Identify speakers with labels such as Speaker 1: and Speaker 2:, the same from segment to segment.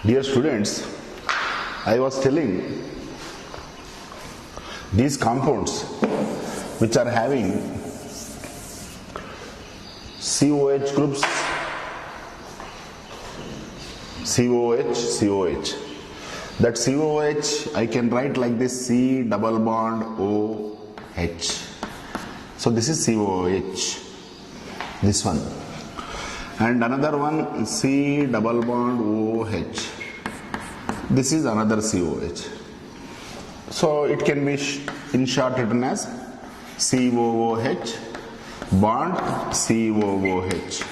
Speaker 1: Dear students, I was telling these compounds which are having COH groups, COH. That COH I can write like this, C double bond OH. So this is COH, this one. And another one, C double bond OH. This is another COH. So it can be in short written as COOH bond COOH.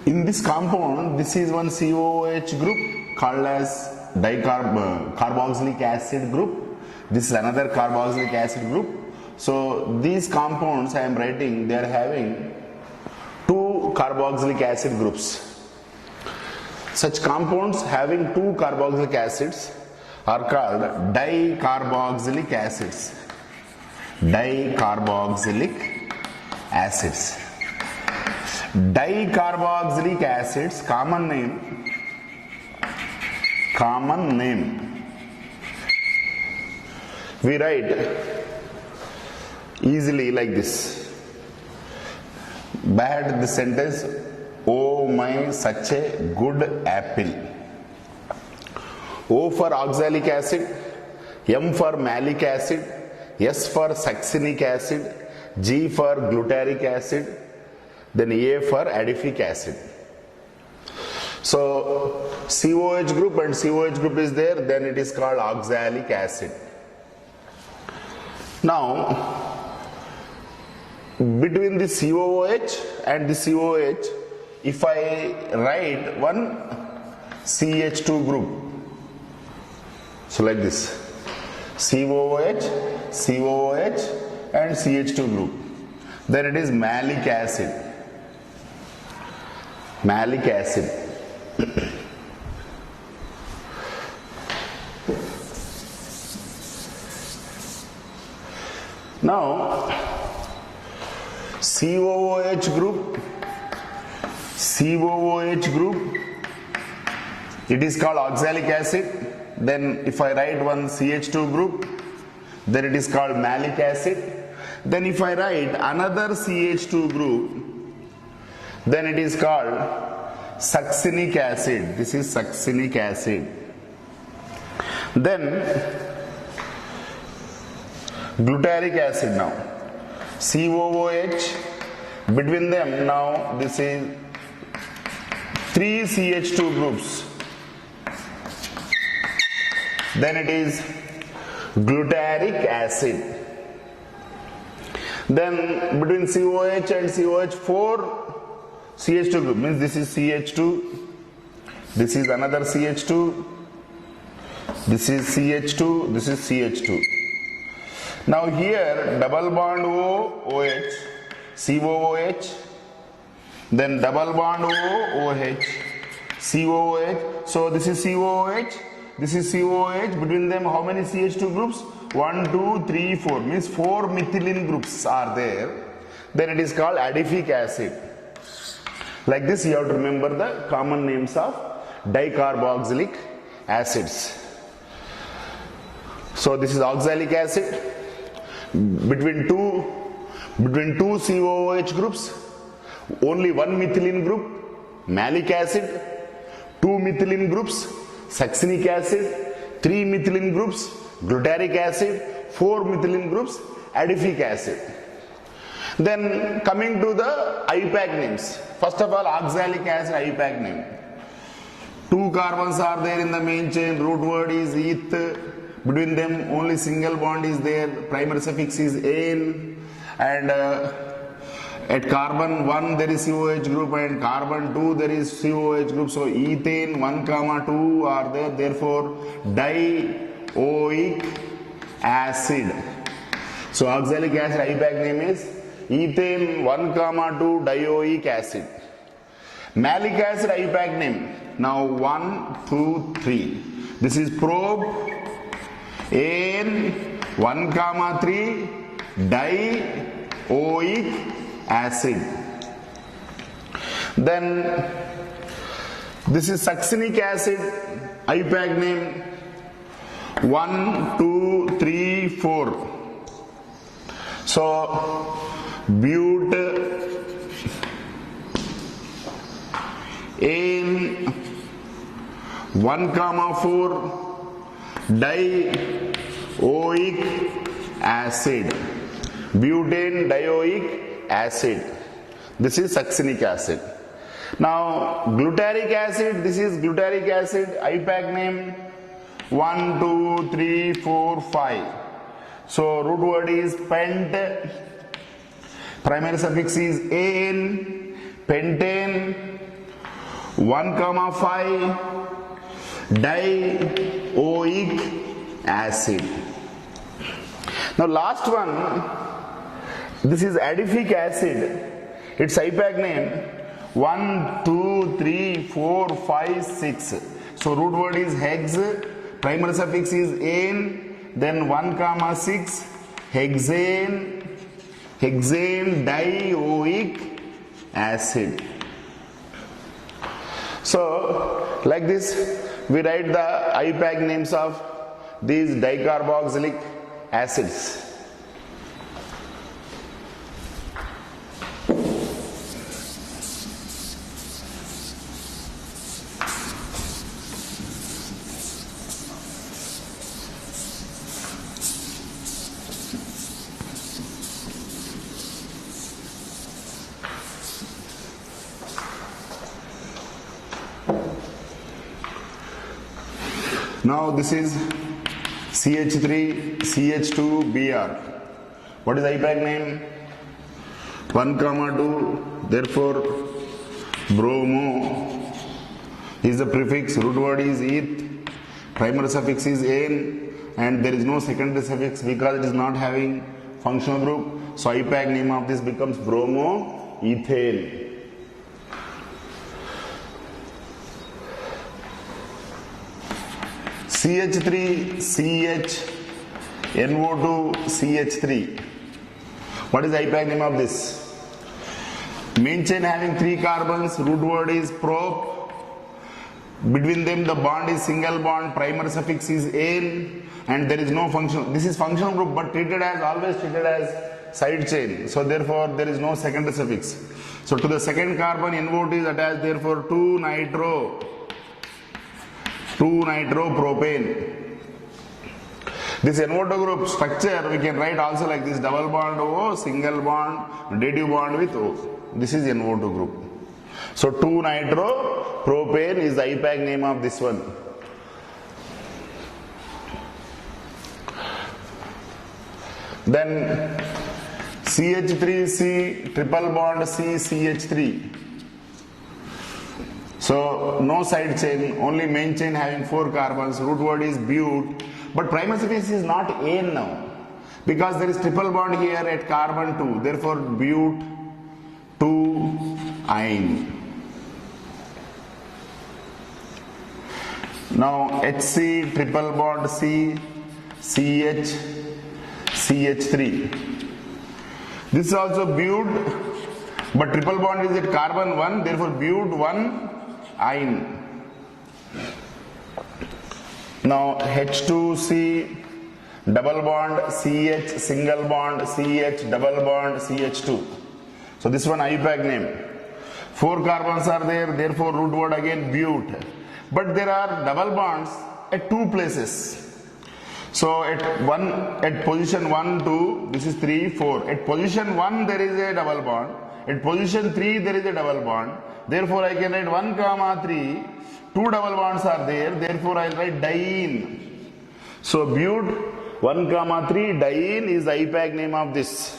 Speaker 1: In this compound, this is one COOH group called as carboxylic acid group. This is another carboxylic acid group. So these compounds I am writing, they are having two carboxylic acid groups. Such compounds having two carboxylic acids are called dicarboxylic acids. Dicarboxylic acids. Dicarboxylic acids, common name. We write easily like this. Bad the sentence, oh my such a good apple. O for oxalic acid, M for malic acid, S for succinic acid, G for glutaric acid, then A for adipic acid. So COH group and COH group is there, then it is called oxalic acid. Now between the COOH and the COH, if I write one CH2 group, so like this, COOH, COOH and CH2 group, then it is malic acid. Malic acid. Now COOH group, it is called oxalic acid. Then if I write one CH2 group, then it is called malic acid. Then if I write another CH2 group, then it is called succinic acid. This is succinic acid. Then glutaric acid now. COOH, between them now this is 3 CH2 groups. Then it is glutaric acid. Then between COH and COH 4 CH2 group, means this is CH2, this is another CH2, this is CH2, this is CH2. Now here double bond OH, COOH, then double bond OH, COOH. So this is COOH, this is COOH. Between them how many CH2 groups? 1, 2, 3, 4. Means 4 methylene groups are there. Then it is called adipic acid. Like this you have to remember the common names of dicarboxylic acids. So this is oxalic acid. Between two COOH groups, only one methylene group, malic acid, 2 methylene groups, succinic acid, 3 methylene groups, glutaric acid, 4 methylene groups, adipic acid. Then coming to the IUPAC names. First of all, oxalic acid IUPAC name. 2 carbons are there in the main chain, root word is eth. Between them only single bond is there, primary suffix is ane, and at carbon 1 there is COH group and carbon 2 there is COH group. So ethane 1, 2 are there, therefore dioic acid. So oxalic acid IUPAC name is ethane 1, 2 dioic acid. Malic acid IUPAC name, now 1, 2, 3. This is probe N 1, 3 dioic acid. Then This is succinic acid, IUPAC name 1, 2, 3, 4. So, butane 1,4 dioic acid. Butane dioic acid. This is succinic acid. Now, glutaric acid, this is glutaric acid, IUPAC name 1, 2, 3, 4, 5. So, root word is pent, primary suffix is an, pentane, 1,5 dioic acid. Now, last one, this is adipic acid. Its IUPAC name 1, 2, 3, 4, 5, 6. So root word is hex, primary suffix is ane, then 1,6 hexane dioic acid. So like this we write the IUPAC names of these dicarboxylic acids. Now this is CH3, CH2, Br. What is IUPAC name? 1, 2, therefore bromo is the prefix, root word is eth, primary suffix is ane, and there is no secondary suffix because it is not having functional group. So IUPAC name of this becomes bromoethane. CH3, CH, NO2, CH3. What is the IUPAC name of this? Main chain having 3 carbons, root word is prop. Between them the bond is single bond, primary suffix is ane, and there is no functional. This is functional group but always treated as side chain. So therefore there is no secondary suffix. So to the second carbon NO2 is attached, therefore 2-nitropropane. This NO2 group structure we can write also like this: double bond O, single bond, dative bond with O. This is NO2 group. So 2-nitropropane is the IUPAC name of this one. Then CH3C, triple bond C, CH3. So no side chain, only main chain having 4 carbons, root word is but, but primary suffix is not ane now because there is triple bond here at carbon 2, therefore but2-ine. Now HC, triple bond C, CH, CH3. This is also but, but triple bond is at carbon 1, therefore but1-ine. Now H2C, double bond CH, single bond CH, double bond CH2. So this one IUPAC name. 4 carbons are there, therefore root word again but. But there are double bonds at 2 places. So at position 1, 2, this is 3, 4. At position 1 there is a double bond. At position 3 there is a double bond. Therefore I can write 1, 3. 2 double bonds are there. Therefore I will write diene. So but 1, 3 diene is the IUPAC name of this.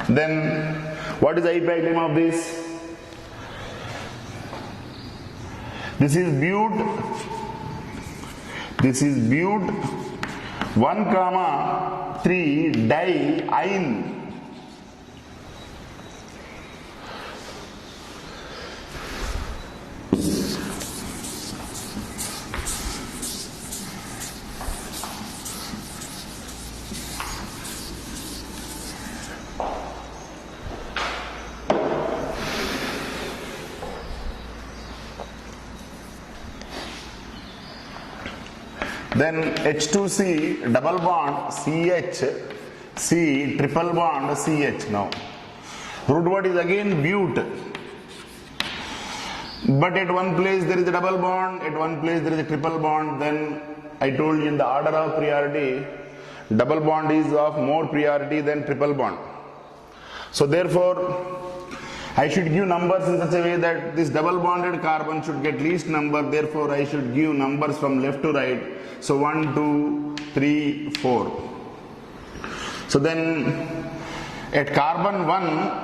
Speaker 1: Then what is the IUPAC name of this? This is but 1, 3 diene. Then H2C double bond CH, C triple bond CH. Now root word is again but. But at one place there is a double bond, at one place there is a triple bond. Then I told you in the order of priority, double bond is of more priority than triple bond. So therefore, I should give numbers in such a way that this double bonded carbon should get least number. Therefore, I should give numbers from left to right. So 1, 2, 3, 4. So then at carbon 1,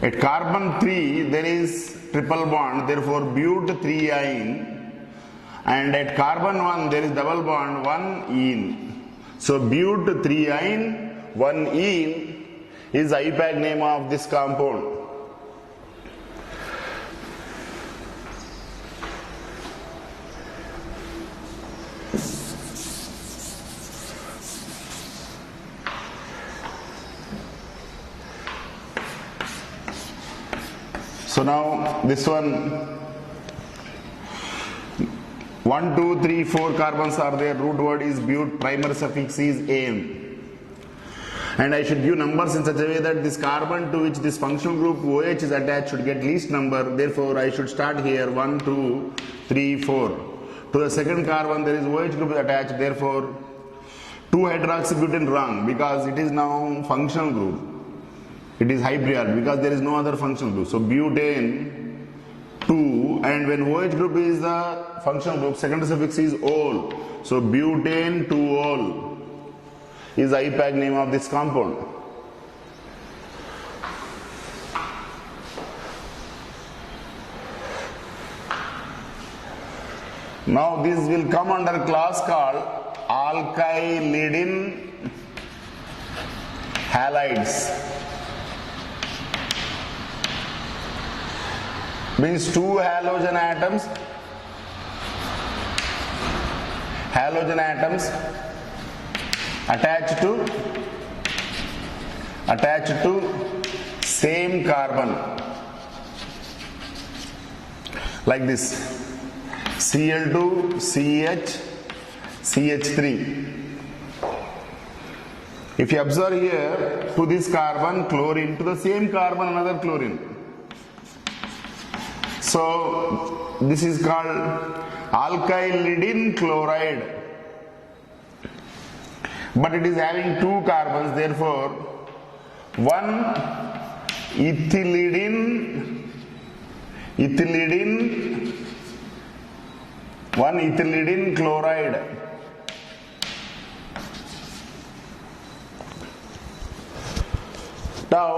Speaker 1: at carbon 3 there is triple bond, therefore but 3-ine, and at carbon 1 there is double bond 1-ene. So but 3-ine 1-ene is IUPAC name of this compound. So now this one 1, 2, 3, 4 carbons are there, root word is but, primary suffix is ane. And I should give numbers in such a way that this carbon to which this functional group OH is attached should get least number. Therefore, I should start here 1, 2, 3, 4. To the second carbon there is OH group is attached. Therefore, 2-hydroxybutane wrong because it is now functional group. It is high priority because there is no other functional group. So butane 2, and when OH group is the functional group, second suffix is ol. So butane 2-ol is IUPAC name of this compound. Now this will come under class called alkylidin halides. Means two halogen atoms attached to same carbon, like this Cl2 CH CH3. If you observe here, to this carbon chlorine, to the same carbon another chlorine. So this is called alkylidin chloride, but it is having two carbons, therefore one ethylidin chloride. Now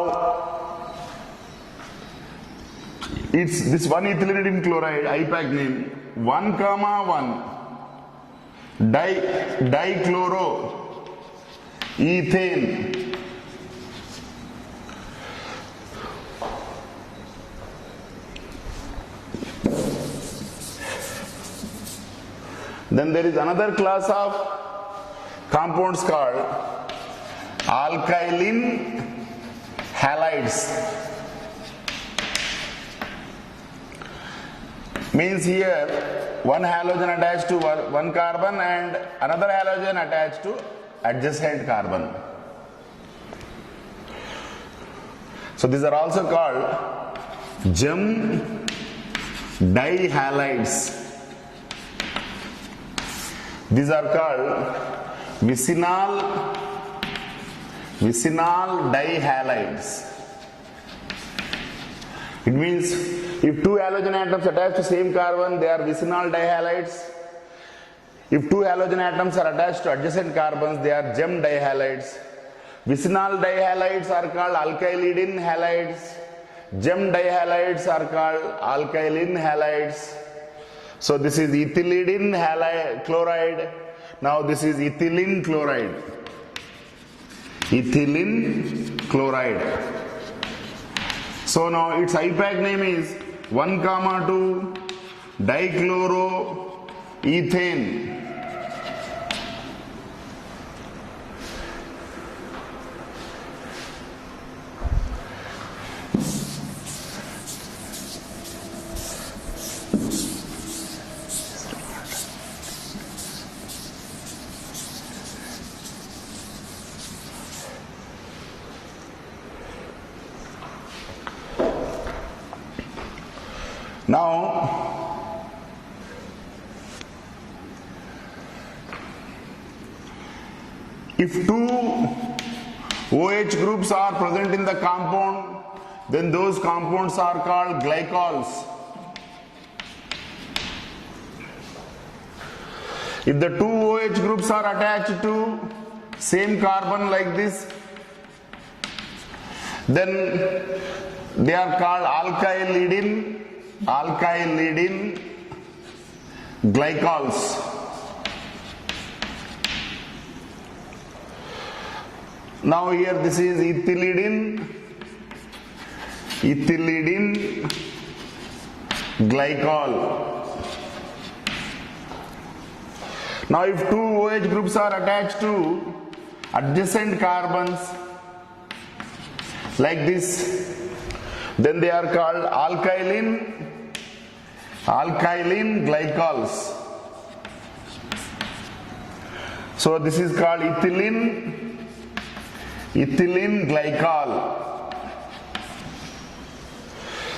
Speaker 1: it's this one ethylidin chloride, IUPAC name 1, 1 dichloroethane. Then there is another class of compounds called alkylin halides. Means here one halogen attached to one carbon and another halogen attached to adjacent carbon. So these are also called gem dihalides. These are called vicinal dihalides. It means if two halogen atoms attached to same carbon, they are vicinal dihalides. If two halogen atoms are attached to adjacent carbons, they are gem dihalides. Vicinal dihalides are called alkylidin halides. Gem dihalides are called alkylin halides. So this is ethylidin chloride. Now this is ethylene chloride. Ethylene chloride. So now its IUPAC name is 1, 2 dichloroethane. Now, if two OH groups are present in the compound, then those compounds are called glycols. If the two OH groups are attached to same carbon like this, then they are called alkyl leading glycols. Now here this is ethylidine glycol. Now if two OH groups are attached to adjacent carbons like this, then they are called alkyline glycols. So this is called ethylene glycol.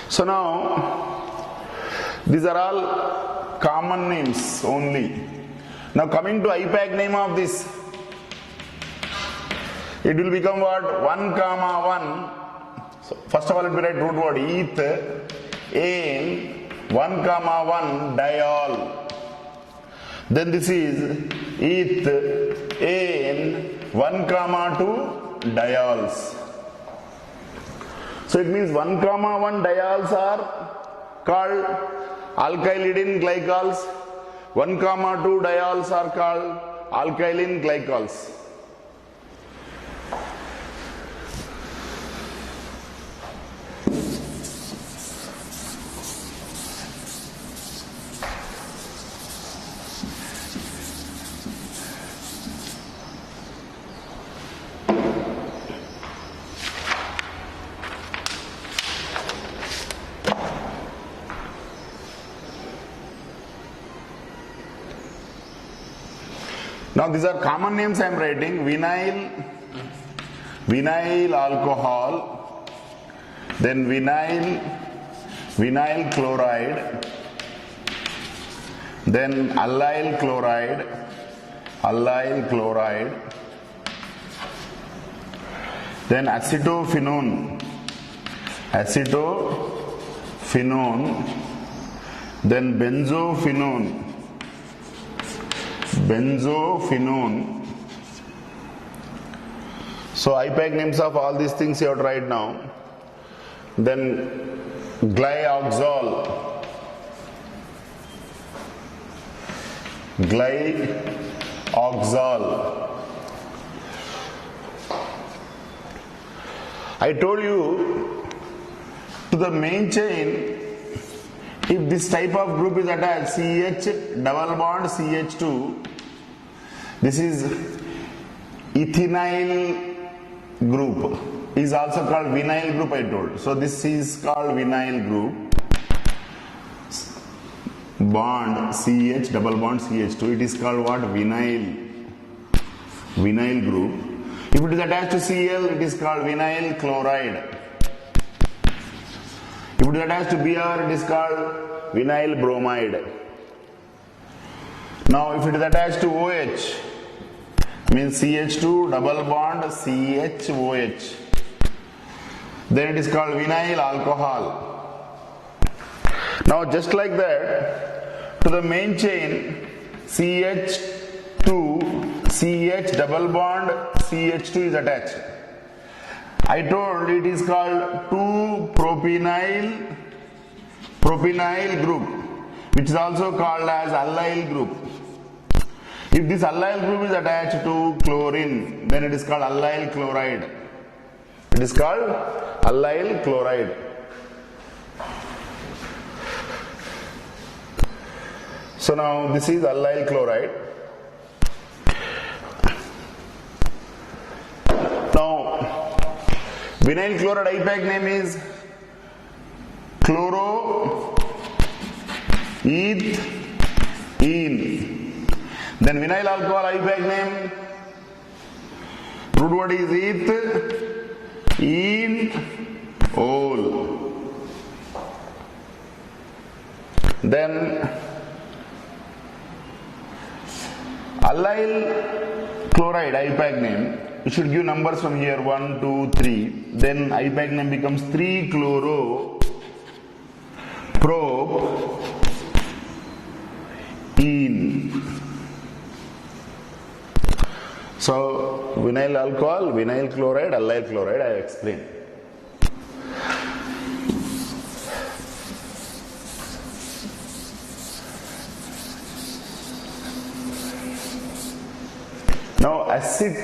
Speaker 1: So now these are all common names only. Now coming to IPAC name of this, it will become what? 1, 1. So first of all, let me write root word eth, ane, 1, 1 diol. Then this is eth, ane, 1, 2 diols. So it means 1, 1 diols are called alkylidine glycols. 1, 2 diols are called alkyline glycols. Now these are common names I am writing: vinyl alcohol, then vinyl chloride, then allyl chloride, then acetophenone, then benzophenone. So IPAC names of all these things you have to write now. Then glyoxal, I told you, to the main chain, if this type of group is attached, CH double bond CH2, this is ethynyl group, is also called vinyl group I told. So this is called vinyl group, bond CH double bond CH2, it is called what? Vinyl group. If it is attached to Cl, it is called vinyl chloride. If it is attached to Br, it is called vinyl bromide. Now if it is attached to OH, means CH2 double bond CHOH, then it is called vinyl alcohol. Now just like that, to the main chain, CH2 CH double bond CH2 is attached. I told it is called 2-propynyl group, which is also called as allyl group. If this allyl group is attached to chlorine, then it is called allyl chloride. It is called allyl chloride. So now this is allyl chloride. Now vinyl chloride IPAC name is chloroethene. Then vinyl alcohol IPAC name, root word is eth, ene, ol. Then allyl chloride IUPAC name, you should give numbers from here 1, 2, 3. Then IUPAC name becomes 3-chloro-propene. So vinyl alcohol, vinyl chloride, allyl chloride, I have explained. Now acid,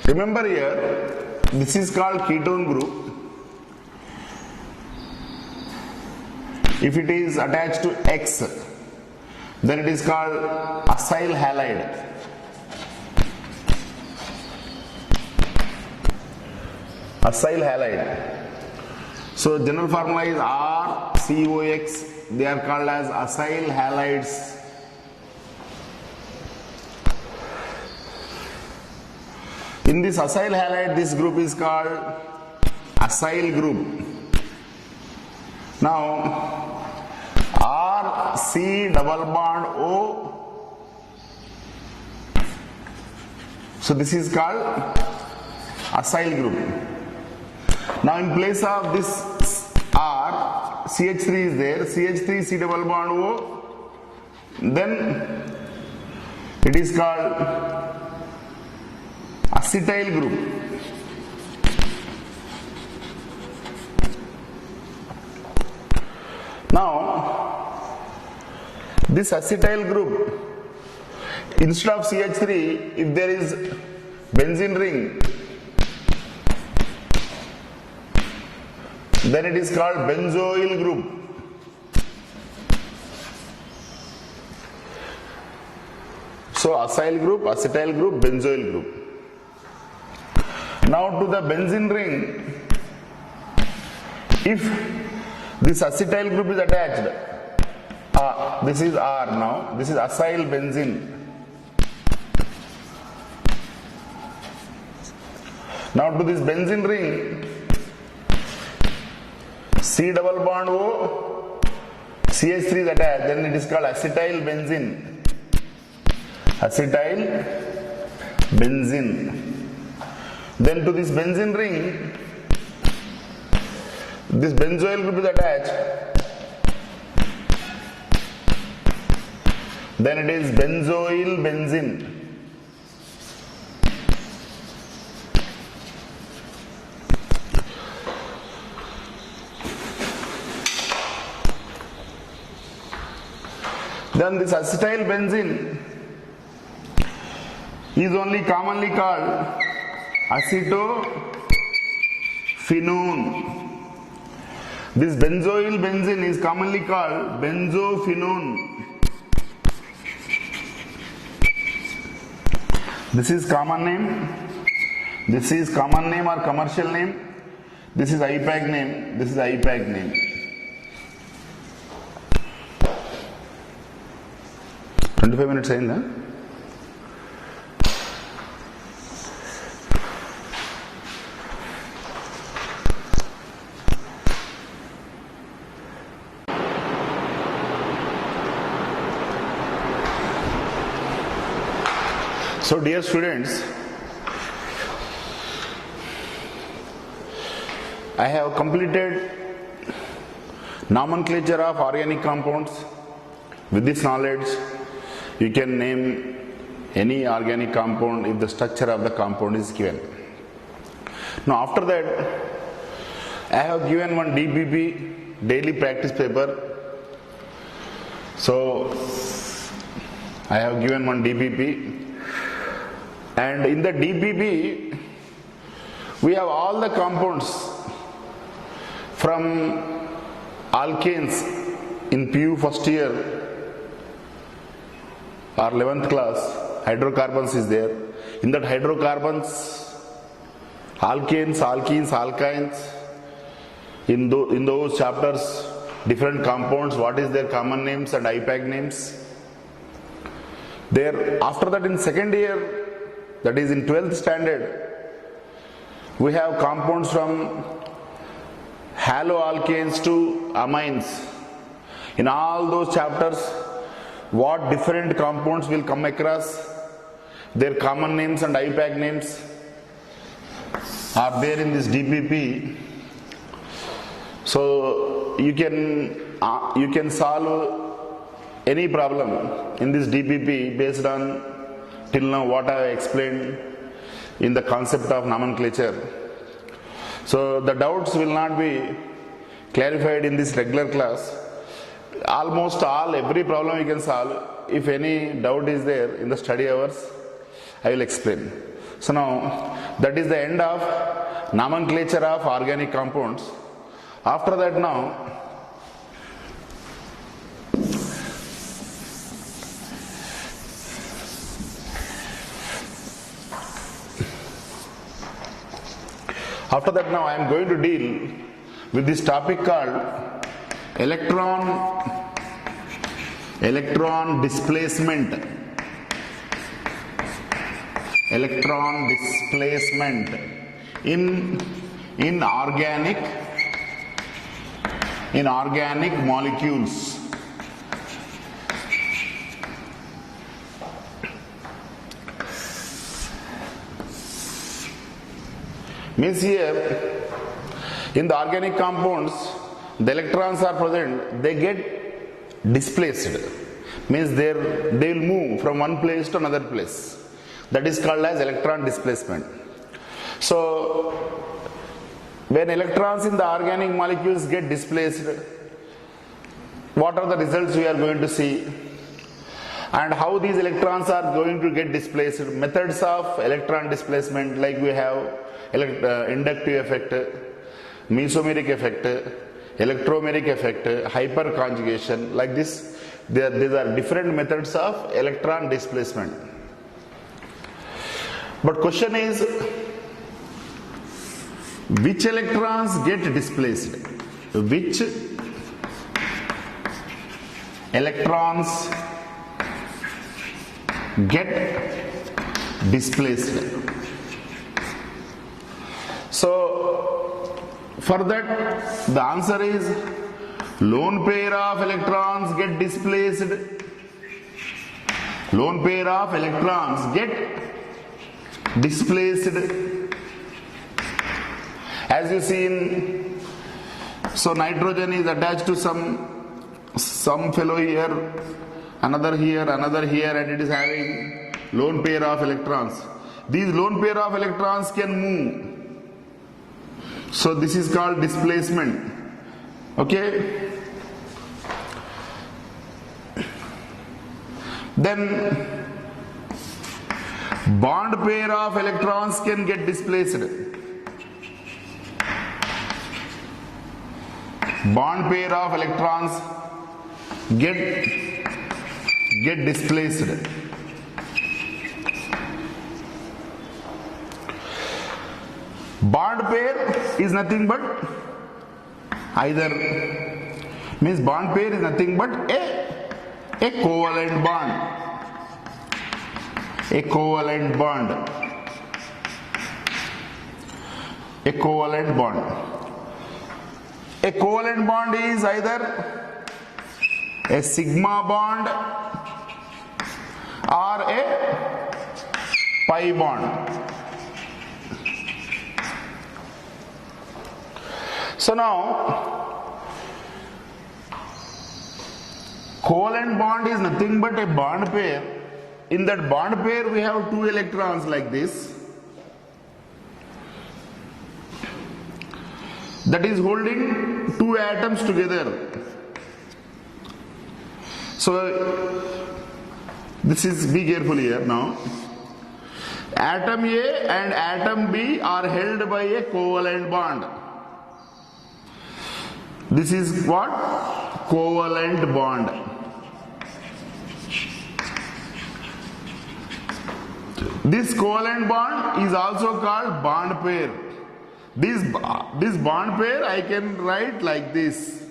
Speaker 1: remember here, this is called ketone group. If it is attached to X, then it is called acyl halide. Acyl halide. So general formula is RCOX. They are called as acyl halides. In this acyl halide, this group is called acyl group. Now, R C double bond O. So this is called acyl group. Now in place of this R, CH3 is there, CH3 C double bond O. Then it is called acetyl group. Now, this acetyl group, instead of CH3, if there is benzene ring, then it is called benzoyl group. So, acyl group, acetyl group, benzoyl group. Now to the benzene ring, if this acetyl group is attached, this is R now, this is acyl benzene. Now to this benzene ring, C double bond O, CH3 is attached, then it is called acetyl benzene. Acetyl benzene. Then to this benzene ring, this benzoyl group is attached, then it is benzoyl benzene. Then this acetyl benzene is only commonly called acetophenone. This benzoyl benzene is commonly called benzophenone. This is common name. This is common name or commercial name. This is IUPAC name. This is IUPAC name. minutes అయిందా? So dear students, I have completed nomenclature of organic compounds. With this knowledge, you can name any organic compound if the structure of the compound is given. Now after that, I have given one DPP, daily practice paper. So I have given one DPP, and in the DPP we have all the compounds from alkanes in PU first year or 11th class. Hydrocarbons is there. In that hydrocarbons, alkanes, alkenes, alkynes, in those chapters, different compounds, what is their common names and IUPAC names. There, after that in second year, that is in 12th standard, we have compounds from haloalkanes to amines. In all those chapters, what different compounds will come across, their common names and IUPAC names are there in this DPP. So you can solve any problem in this DPP based on till now what I have explained in the concept of nomenclature. So the doubts will not be clarified in this regular class. Almost every problem you can solve. If any doubt is there in the study hours, I will explain. So now that is the end of nomenclature of organic compounds. After that now, I am going to deal with this topic called electron displacement. Electron displacement in organic molecules. Means here in the organic compounds, the electrons are present, they get displaced. Means they will move from one place to another place. That is called as electron displacement. So when electrons in the organic molecules get displaced, what are the results we are going to see? And how these electrons are going to get displaced? Methods of electron displacement, like we have inductive effect, mesomeric effect, electromeric effect, hyperconjugation, like this. These are different methods of electron displacement. But question is, which electrons get displaced? Which electrons get displaced? So for that the answer is lone pair of electrons get displaced. Lone pair of electrons get displaced. As you see in, so nitrogen is attached to some fellow here, another here, and it is having lone pair of electrons. These lone pair of electrons can move. So this is called displacement. Okay. Then bond pair of electrons can get displaced. Bond pair of electrons get displaced. Bond pair is nothing but bond pair is nothing but a covalent bond. A covalent bond. A covalent bond. A covalent bond is either a sigma bond or a pi bond. So now, covalent bond is nothing but a bond pair. In that bond pair we have two electrons like this, that is holding two atoms together. So this is, be careful here now. Atom A and atom B are held by a covalent bond. This is what? Covalent bond. This covalent bond is also called bond pair. This bond pair I can write like this.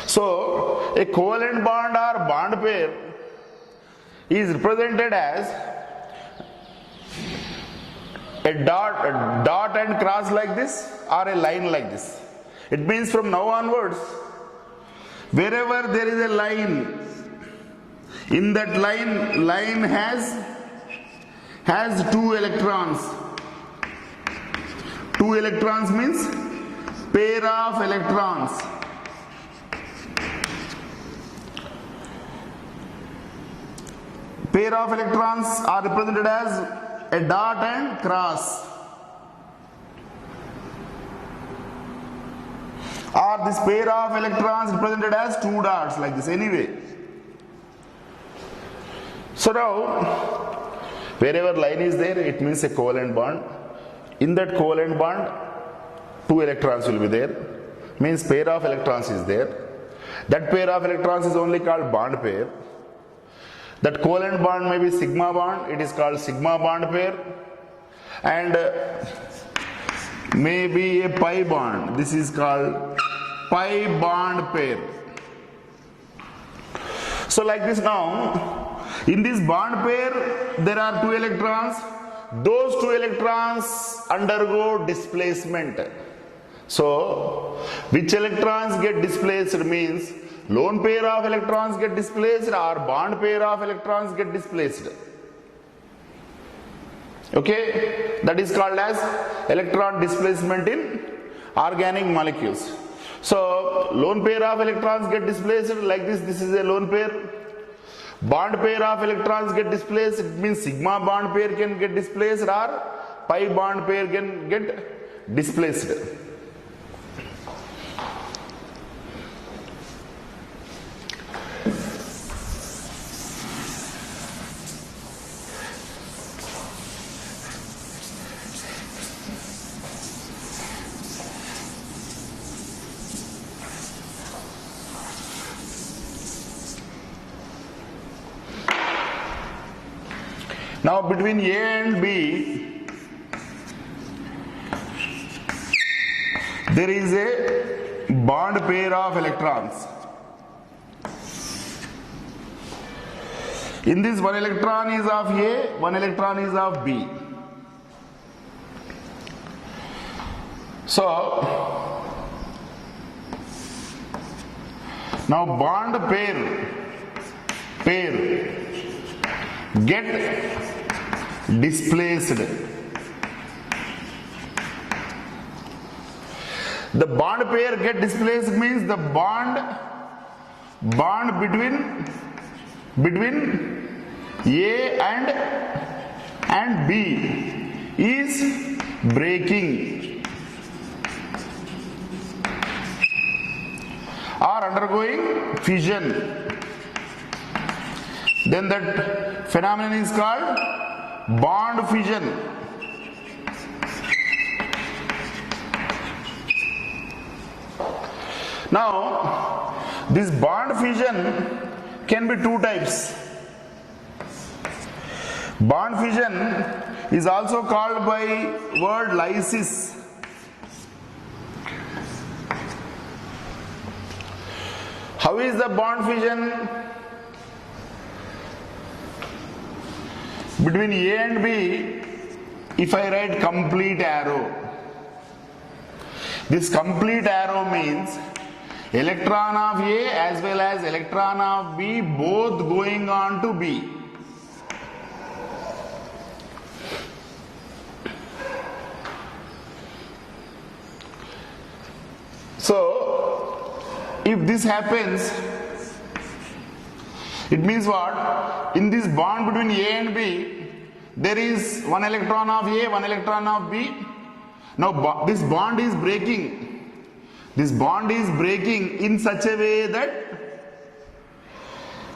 Speaker 1: So a covalent bond or bond pair is represented as a dot and cross like this, or a line like this. It means from now onwards, wherever there is a line, in that line has two electrons. Two electrons means pair of electrons. Pair of electrons are represented as a dot and cross. Or this pair of electrons represented as two dots, like this anyway. So now, wherever line is there, it means a covalent bond. In that covalent bond, two electrons will be there. Means pair of electrons is there. That pair of electrons is only called bond pair. That covalent bond may be sigma bond, it is called sigma bond pair. And may be a pi bond, this is called pi bond pair. So like this now, in this bond pair there are two electrons. Those two electrons undergo displacement. So which electrons get displaced means lone pair of electrons get displaced or bond pair of electrons get displaced. Okay, that is called as electron displacement in organic molecules. So lone pair of electrons get displaced like this. This is a lone pair. Bond pair of electrons get displaced. It means sigma bond pair can get displaced or pi bond pair can get displaced. Now between A and B, there is a bond pair of electrons. In this, one electron is of A, one electron is of B. So now bond pair get displaced. The bond pair get displaced means the bond between A and B is breaking or undergoing fission. Then that phenomenon is called bond fission. Now, this bond fission can be two types. Bond fission is also called by word lysis. How is the bond fission? Between A and B, if I write complete arrow, this complete arrow means electron of A as well as electron of B both going on to B. So, if this happens, it means what? In this bond between A and B, there is one electron of A, one electron of B. Now this bond is breaking. This bond is breaking in such a way that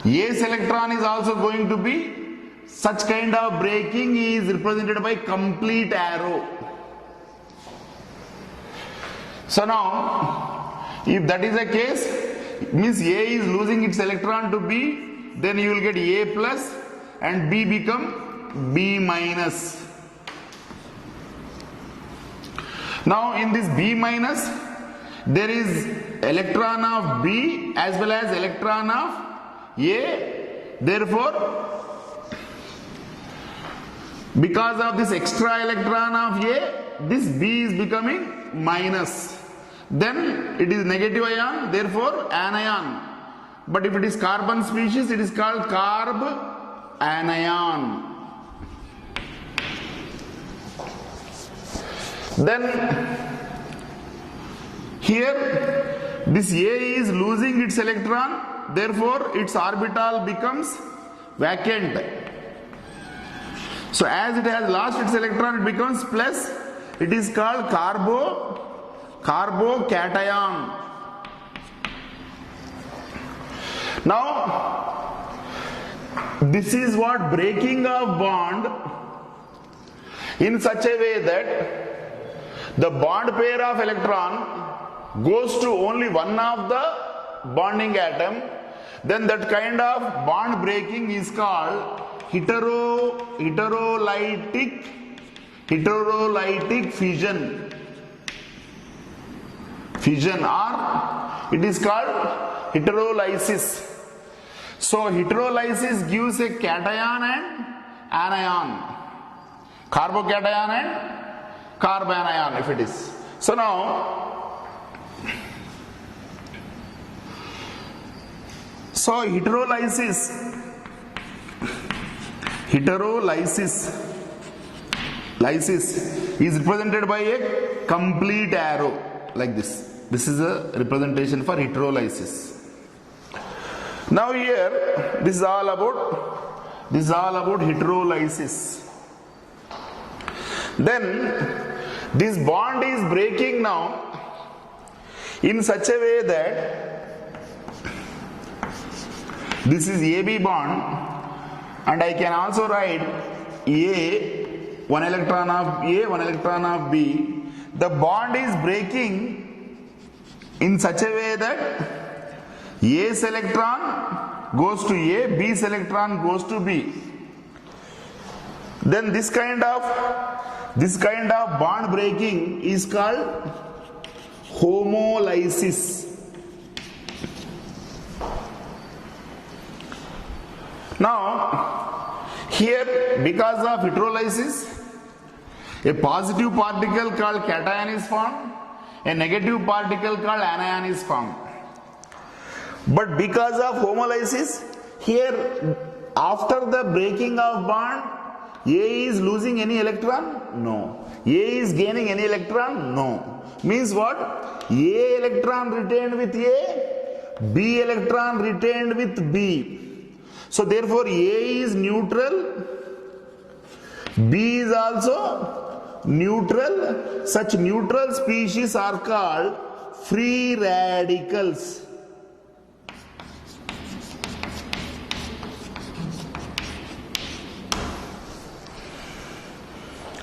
Speaker 1: A's electron is also going to be. Such kind of breaking is represented by complete arrow. So now, if that is the case, it means A is losing its electron to B, then you will get A plus and B become B minus. Now in this B minus, there is electron of B as well as electron of A. Therefore, because of this extra electron of A, this B is becoming minus. then it is negative ion, therefore anion. But if it is carbon species, it is called carb anion. Then here this A is losing its electron, therefore its orbital becomes vacant. So as it has lost its electron, it becomes plus. It is called carbocation. Now this is what breaking of bond in such a way that the bond pair of electron goes to only one of the bonding atom, then that kind of bond breaking is called heterolytic fission, or it is called heterolysis. So heterolysis gives a cation and anion, carbocation and carbanion if it is. So now, heterolysis is represented by a complete arrow like this. This is a representation for heterolysis. Now here, this is all about heterolysis. Then this bond is breaking now in such a way that this is AB bond, and I can also write A, one electron of A, one electron of B. The bond is breaking in such a way that A's electron goes to A, B's electron goes to B. Then this kind of bond breaking is called homolysis. Now here, because of heterolysis, a positive particle called cation is formed, a negative particle called anion is formed. But because of homolysis, here after the breaking of bond, A is losing any electron? No. A is gaining any electron? No. Means what? A electron retained with A, B electron retained with B. So therefore A is neutral, B is also neutral. Such neutral species are called free radicals.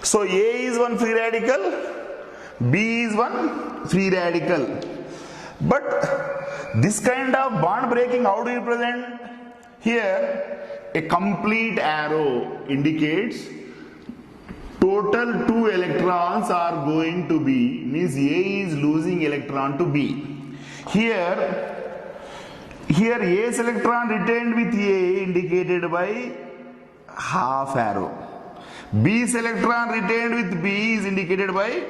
Speaker 1: So A is one free radical, B is one free radical. But this kind of bond breaking, how do you present? Here, a complete arrow indicates total 2 electrons are going to be, means A is losing electron to B. Here A's electron retained with A indicated by half arrow. B's electron retained with B is indicated by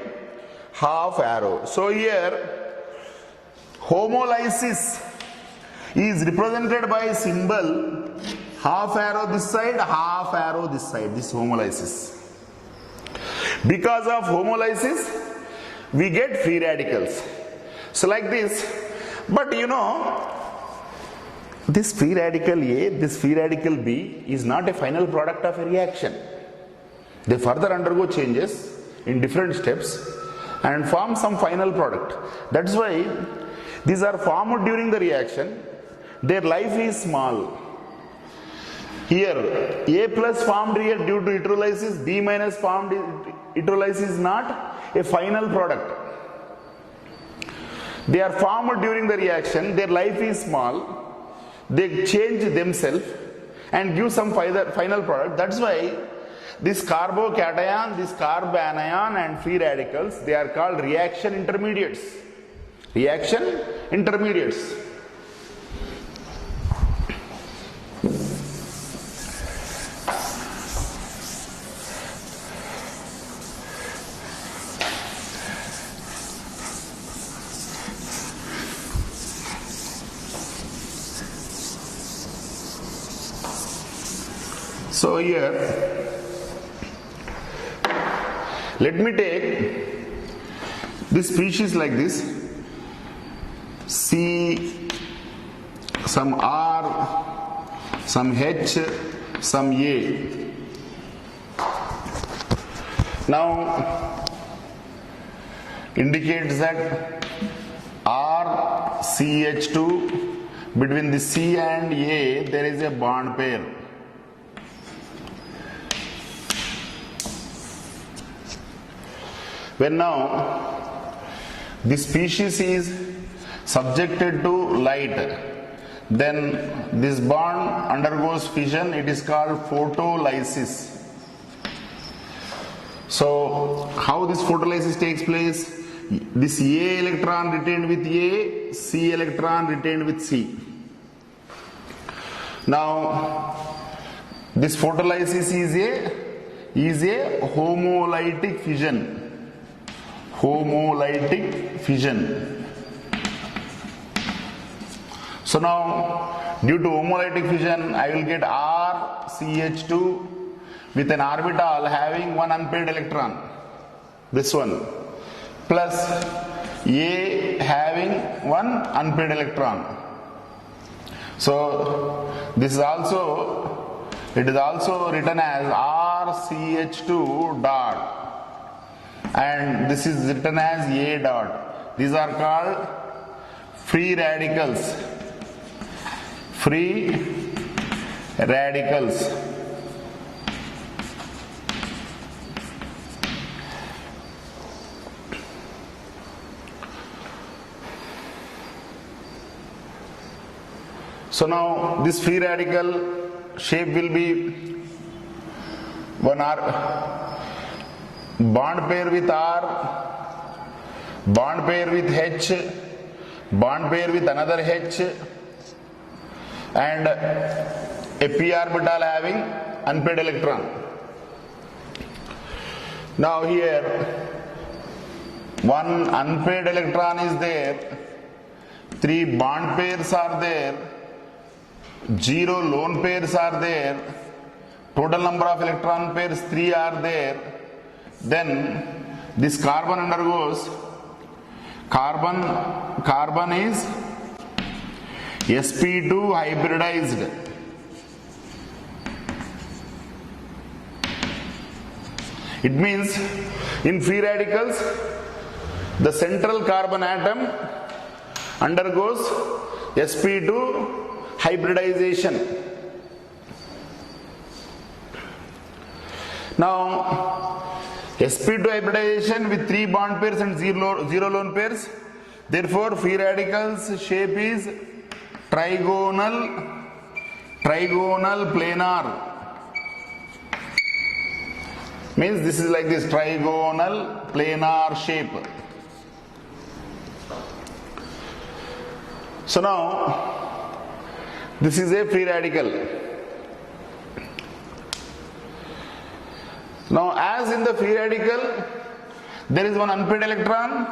Speaker 1: half arrow. So here homolysis is represented by symbol half arrow this side, half arrow this side. This homolysis. Because of homolysis, we get free radicals. So like this. But you know, this free radical A, this free radical B is not a final product of a reaction. They further undergo changes in different steps and form some final product. That's why these are formed during the reaction. Their life is small. Here A plus formed here due to heterolysis, B minus formed heterolysis is not a final product. They are formed during the reaction. Their life is small. They change themselves and give some final product. That's why this carbocation, this carbanion and free radicals, they are called reaction intermediates. Reaction intermediates. So here, let me take this species like this, C, some R, some H, some A. Now, indicates that RCH2, between the C and A there is a bond pair. When now this species is subjected to light, then this bond undergoes fission. It is called photolysis. So how this photolysis takes place? This A electron retained with A, C electron retained with C. Now this photolysis is a homolytic fission. Homolytic fission. So now due to homolytic fission, I will get RCH2 with an orbital having one unpaired electron, this one, plus A having one unpaired electron. So this is also, it is also written as RCH2 dot, and this is written as A dot. These are called free radicals. Free radicals. So now this free radical shape will be one R, bond pair with R, bond pair with H, bond pair with another H, and a p orbital having unpaired electron. Now here one unpaired electron is there, 3 bond pairs are there, 0 lone pairs are there, total number of electron pairs 3 are there. Then this carbon undergoes, carbon is sp2 hybridized. It means in free radicals the central carbon atom undergoes sp2 hybridization. Now sp2 hybridization with 3 bond pairs and 0 lone pairs. Therefore free radicals shape is trigonal planar. Means this is like this, trigonal planar shape. So now this is a free radical. Now as in the free radical there is one unpaired electron,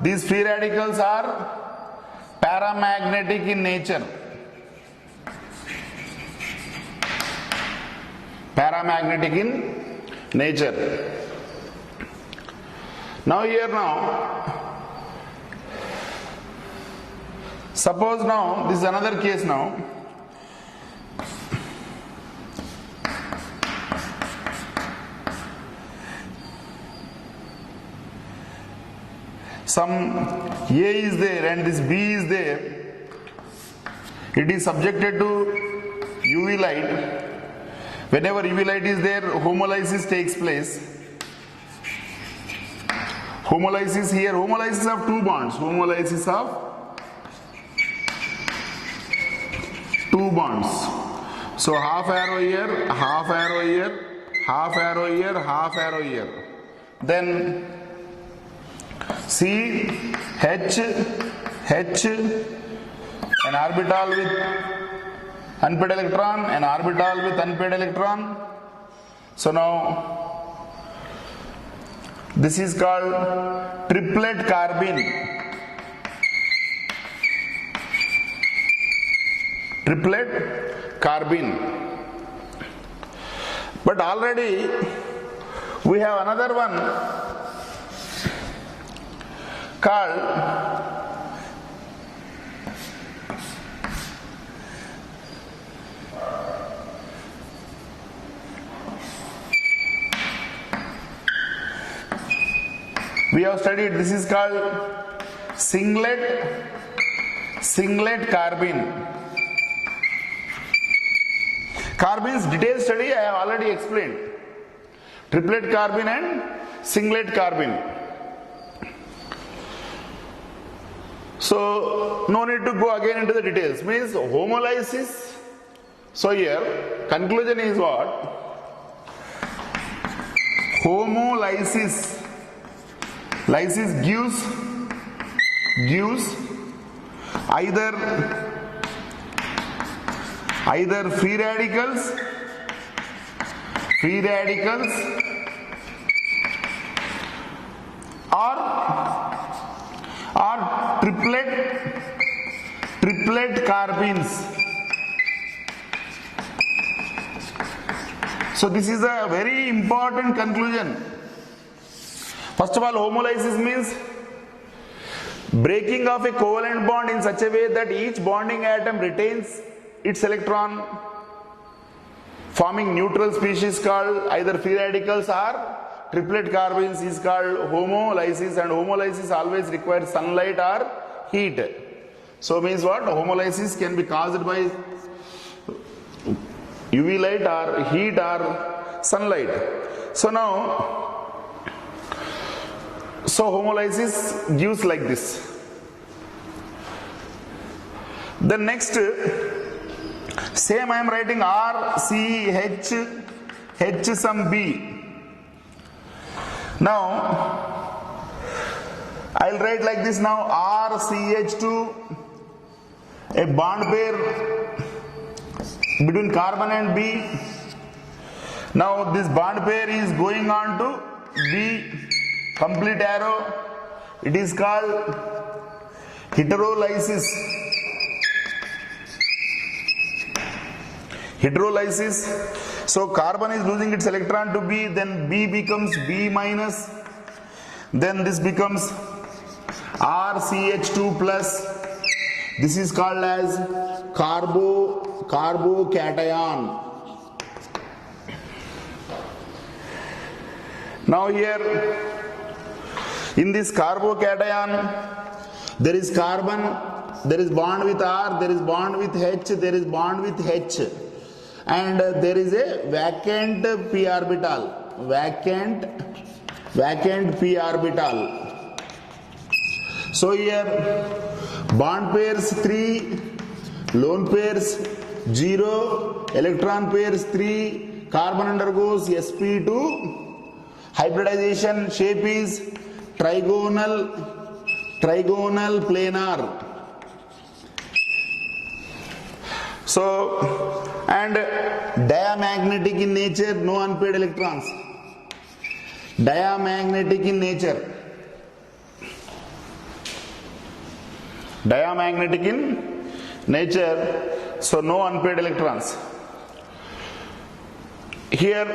Speaker 1: these free radicals are paramagnetic in nature. Paramagnetic in nature. Now here suppose now this is another case now. Some A is there and this B is there. It is subjected to UV light. Whenever UV light is there, homolysis takes place. Homolysis here, homolysis of 2 bonds. Homolysis of 2 bonds. So half arrow here, half arrow here, half arrow here, half arrow here. Then C, H, an orbital with unpaired electron, an orbital with unpaired electron. So now this is called triplet carbene. Triplet carbene. But already we have another one called we have studied, this is called singlet carbene. Carbene's detailed study I have already explained. Triplet carbene and singlet carbene. So no need to go again into the details. Means homolysis. So here conclusion is what? Homolysis. Lysis gives either free radicals or triplet carbenes. So this is a very important conclusion. First of all, homolysis means breaking of a covalent bond in such a way that each bonding atom retains its electron, forming neutral species called either free radicals or triplet carbenes is called homolysis, and homolysis always requires sunlight or heat. So means what? Homolysis can be caused by UV light or heat or sunlight. So homolysis gives like this. The next, same I am writing RCH H some B. Now I'll write like this now, RCH2, a bond pair between carbon and B. Now this bond pair is going on to B, complete arrow. It is called heterolysis. So carbon is losing its electron to B, then B becomes B minus, then this becomes RCH2 plus. This is called as carbocation. Now here in this carbocation there is carbon, there is bond with R, there is bond with H, there is bond with H, and there is a vacant p orbital, vacant p orbital. So here bond pairs 3, lone pairs 0, electron pairs 3, carbon undergoes sp2, hybridization shape is trigonal planar. So, and diamagnetic in nature, no unpaired electrons. Diamagnetic in nature. So no unpaired electrons. Here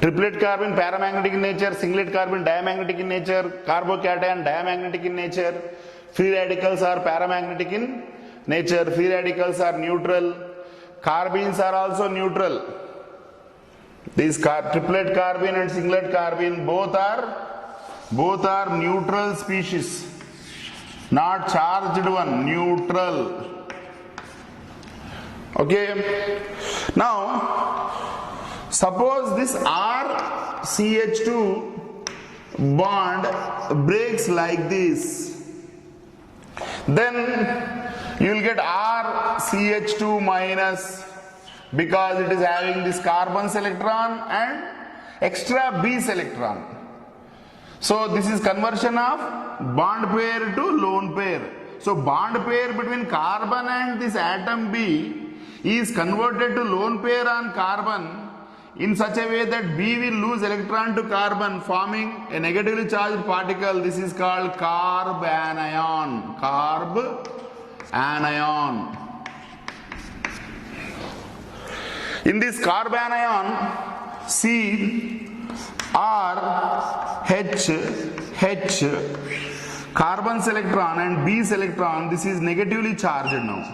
Speaker 1: triplet carbon paramagnetic in nature, singlet carbon diamagnetic in nature, carbocation diamagnetic in nature, free radicals are paramagnetic in nature, free radicals are neutral, carbenes are also neutral. These triplet carbene and singlet carbene both are neutral species, not charged one, neutral. Okay. Now suppose this RCH2 bond breaks like this, then you will get RCH2 minus, because it is having this carbon's electron and extra B's electron. So this is conversion of bond pair to lone pair. So bond pair between carbon and this atom B is converted to lone pair on carbon in such a way that B will lose electron to carbon, forming a negatively charged particle. This is called carbanion. In this carbanion, C R H H carbon's electron and B's electron, this is negatively charged now.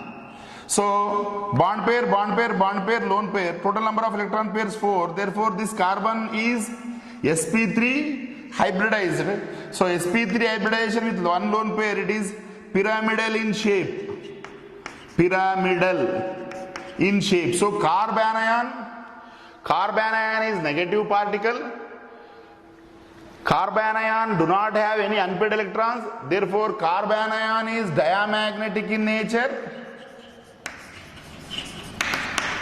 Speaker 1: So bond pair, bond pair, bond pair, lone pair, total number of electron pairs 4. Therefore this carbon is sp3 hybridized. So sp3 hybridization with one lone pair, it is pyramidal in shape. Pyramidal in shape. So carbanion is negative particle. Carbanion do not have any unpaired electrons. Therefore carbanion is diamagnetic in nature.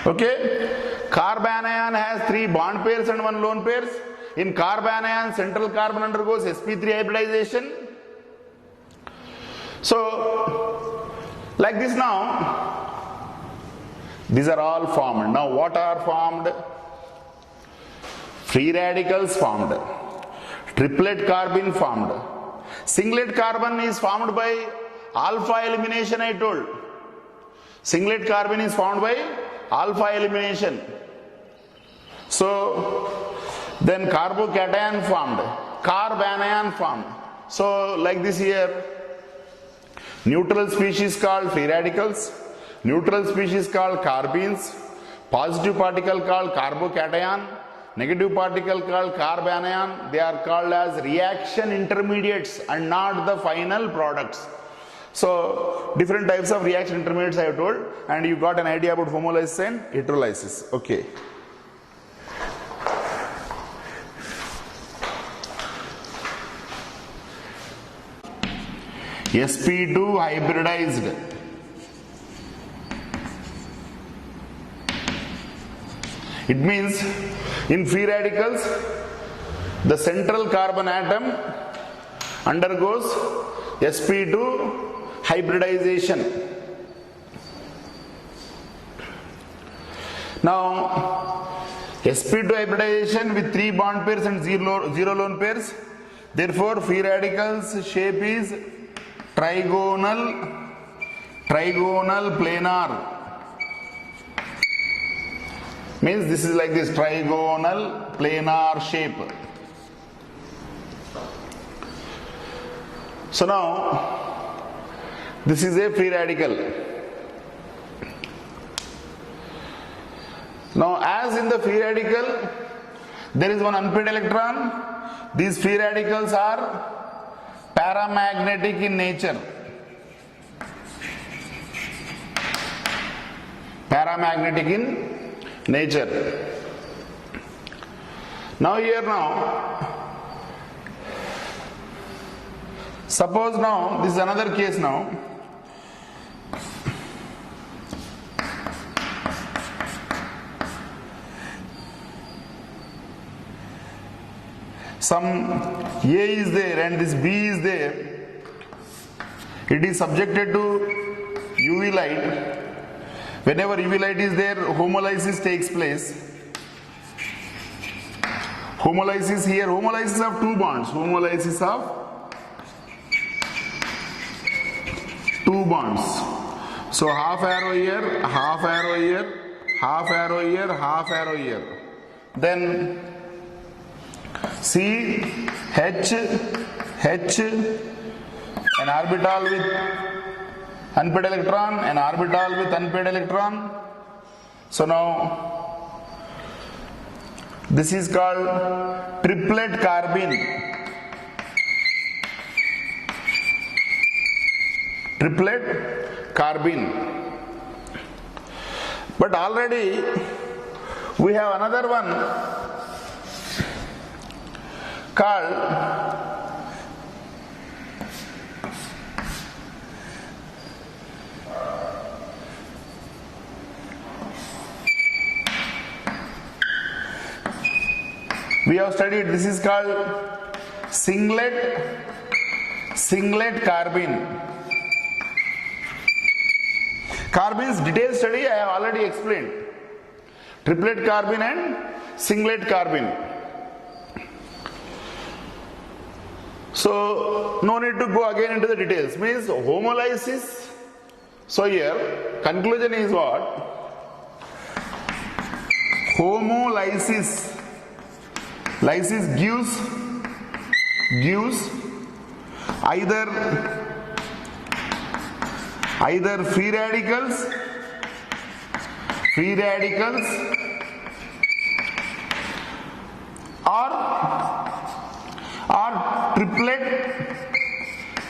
Speaker 1: Okay, carbanion has 3 bond pairs and 1 lone pairs. In carbanion, central carbon undergoes sp3 hybridization. So, like this now, these are all formed. Now, what are formed? Free radicals formed. Triplet carbene formed. Singlet carbon is formed by alpha elimination, I told. Singlet carbene is formed by alpha elimination. So then carbocation formed, carbanion formed. So like this here, neutral species called free radicals, neutral species called carbenes, positive particle called carbocation, negative particle called carbanion. They are called as reaction intermediates and not the final products. So different types of reaction intermediates I have told, and you got an idea about homolysis and heterolysis. Okay. sp2 hybridized. It means in free radicals the central carbon atom undergoes sp2 hybridization. Now sp2 hybridization with 3 bond pairs and 0 lone pairs. Therefore free radicals shape is trigonal planar. Means this is like this trigonal planar shape. So now this is a free radical. Now as in the free radical there is one unpaired electron. These free radicals are paramagnetic in nature. Paramagnetic in nature. Now here suppose now this is another case now. Some A is there and this B is there. It is subjected to UV light. Whenever UV light is there, homolysis takes place. Homolysis here, homolysis of 2 bonds. Homolysis of 2 bonds. So half arrow here, half arrow here, half arrow here, half arrow here. Then C, H, an orbital with unpaired electron, an orbital with unpaired electron. So now this is called triplet carbene. Triplet carbene. But already we have another one called we have studied, this is called singlet carbene. Carbene's detailed study I have already explained. Triplet carbene and singlet carbene. So no need to go again into the details. Means homolysis. So here conclusion is what? Homolysis Lysis gives either free radicals or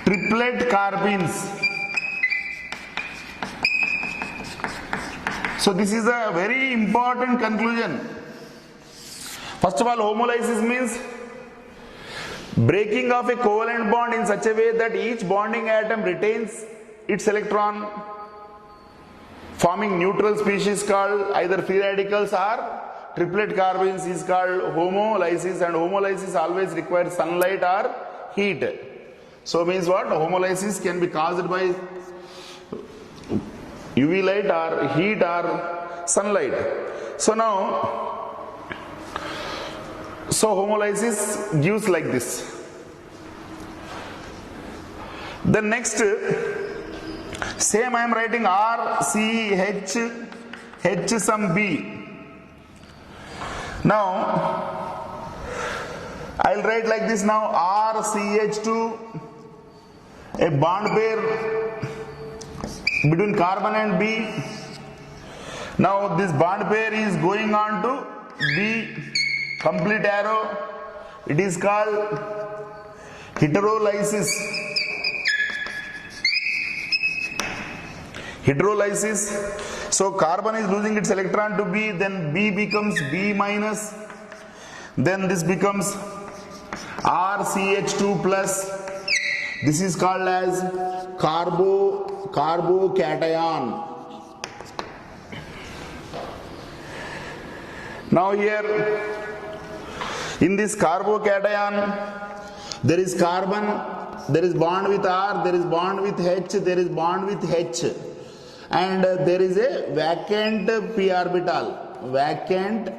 Speaker 1: triplet carbenes. So this is a very important conclusion. First of all, homolysis means breaking of a covalent bond in such a way that each bonding atom retains its electron, forming neutral species called either free radicals or triplet carbenes is called homolysis, and homolysis always requires sunlight or heat. So means what? Homolysis can be caused by UV light or heat or sunlight. So homolysis gives like this. Then next, same I am writing RCH H sum B. Now I'll write like this now, RCH2, a bond pair between carbon and B. Now this bond pair is going on to B, complete arrow. It is called heterolysis. So carbon is losing its electron to B, then B becomes B minus, then this becomes RCH2 plus. This is called as carbocation. Now here in this carbocation there is carbon, there is bond with R, there is bond with H, there is bond with H, and there is a vacant p orbital, vacant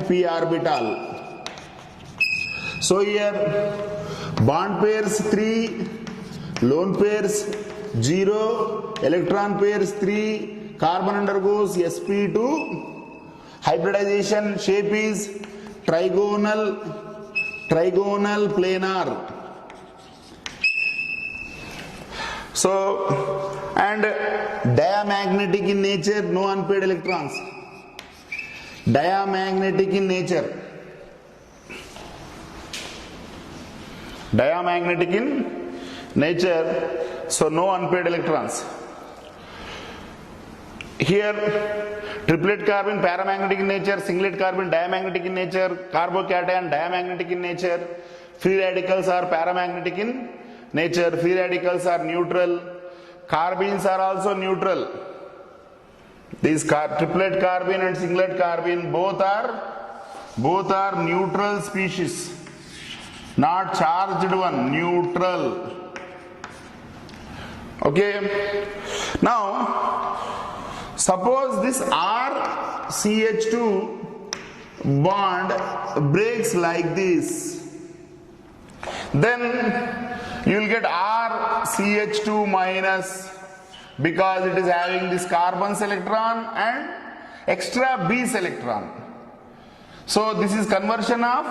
Speaker 1: p orbital. So here bond pairs 3, lone pairs 0, electron pairs 3, carbon undergoes sp2, hybridization shape is trigonal planar. So, and diamagnetic in nature, no unpaired electrons. Diamagnetic in nature. So no unpaired electrons. Here triplet carbon paramagnetic in nature, singlet carbon diamagnetic in nature, carbocation diamagnetic in nature, free radicals are paramagnetic in nature, free radicals are neutral, carbenes are also neutral. These triplet carbon and singlet carbon both are neutral species, not charged one, neutral. Okay. Now suppose this RCH2 bond breaks like this, then you will get RCH2 minus, because it is having this carbon's electron and extra B's electron. So this is conversion of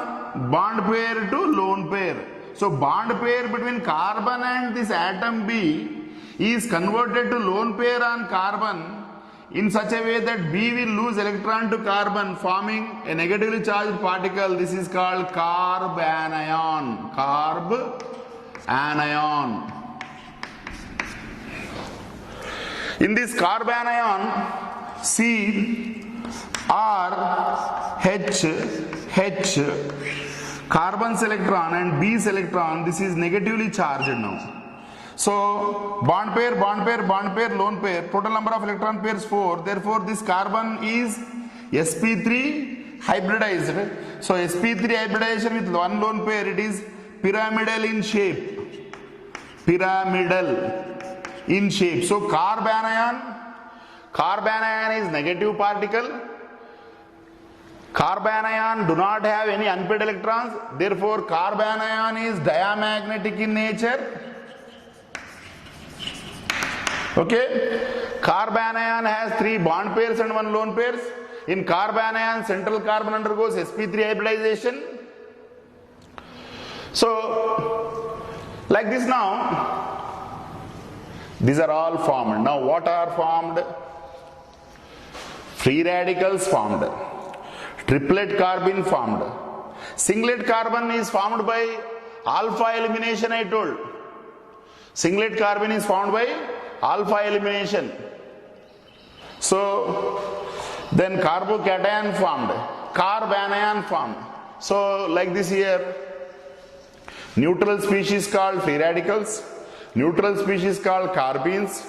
Speaker 1: bond pair to lone pair. So bond pair between carbon and this atom B is converted to lone pair on carbon in such a way that B will lose electron to carbon, forming a negatively charged particle. This is called carbanion. In this carbanion, C R H carbon's electron and B's electron, this is negatively charged now. So bond pair, lone pair, total number of electron pairs 4. Therefore this carbon is sp3 hybridized. So sp3 hybridization with one lone pair, it is pyramidal in shape. So carbanion is negative particle. Carbanion do not have any unpaired electrons. Therefore carbanion is diamagnetic in nature. Okay. Carbanion has 3 bond pairs and 1 lone pairs. in carbanion, central carbon undergoes sp3 hybridization. So, like this now, these are all formed. Now, what are formed? Free radicals formed, triplet carbon formed, singlet carbon is formed by alpha elimination, I told. Singlet carbon is formed by alpha elimination. So, then carbocation formed, carbanion formed. So, like this here, neutral species called free radicals, neutral species called carbenes,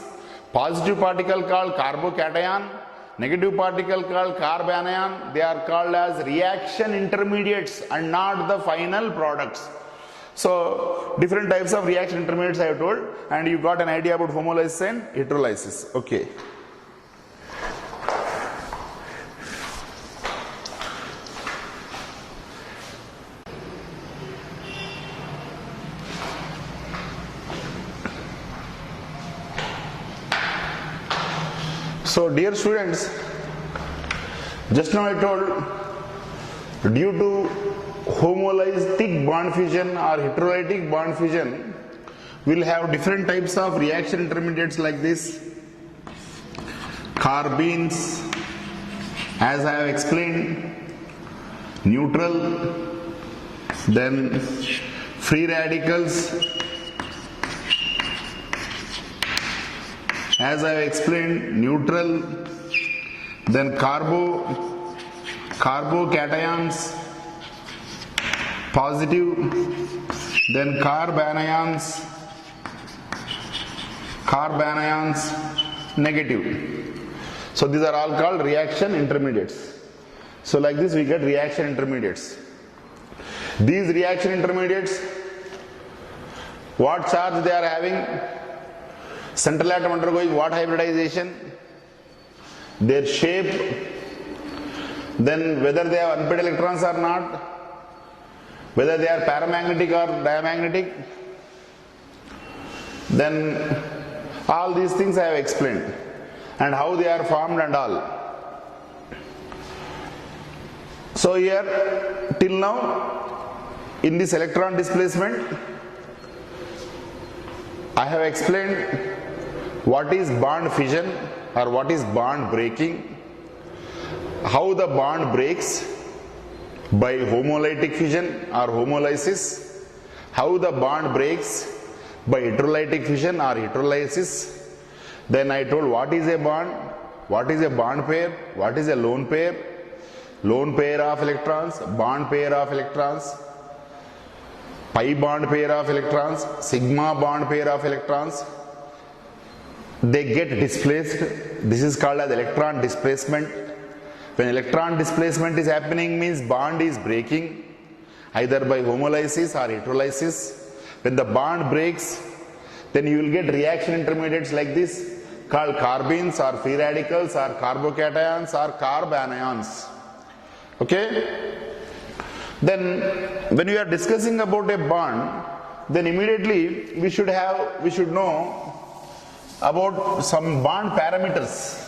Speaker 1: positive particle called carbocation, negative particle called carbanion. They are called as reaction intermediates and not the final products. So, different types of reaction intermediates I have told, and you got an idea about homolysis and heterolysis. Okay. So, dear students, just now I told, due to homolytic bond fission or heterolytic bond fission, we will have different types of reaction intermediates like this. Carbenes, as I have explained, neutral, then free radicals, as I have explained, neutral, then carbocations, positive, then carbanions, negative. So these are all called reaction intermediates. So like this we get reaction intermediates. These reaction intermediates, what charge they are having? Central atom undergoing what hybridization? Their shape, then whether they have unpaired electrons or not, whether they are paramagnetic or diamagnetic, then all these things I have explained, and how they are formed and all. So here till now in this electron displacement I have explained what is bond fission or what is bond breaking, how the bond breaks by homolytic fission or homolysis, how the bond breaks by heterolytic fission or heterolysis. Then I told what is a bond, what is a bond pair, what is a lone pair of electrons, bond pair of electrons, pi bond pair of electrons, sigma bond pair of electrons. They get displaced. This is called as electron displacement. When electron displacement is happening means bond is breaking either by homolysis or heterolysis. When the bond breaks, then you will get reaction intermediates like this called carbenes or free radicals or carbocations or carbanions. Okay? Then when we are discussing about a bond, then immediately we should know about some bond parameters.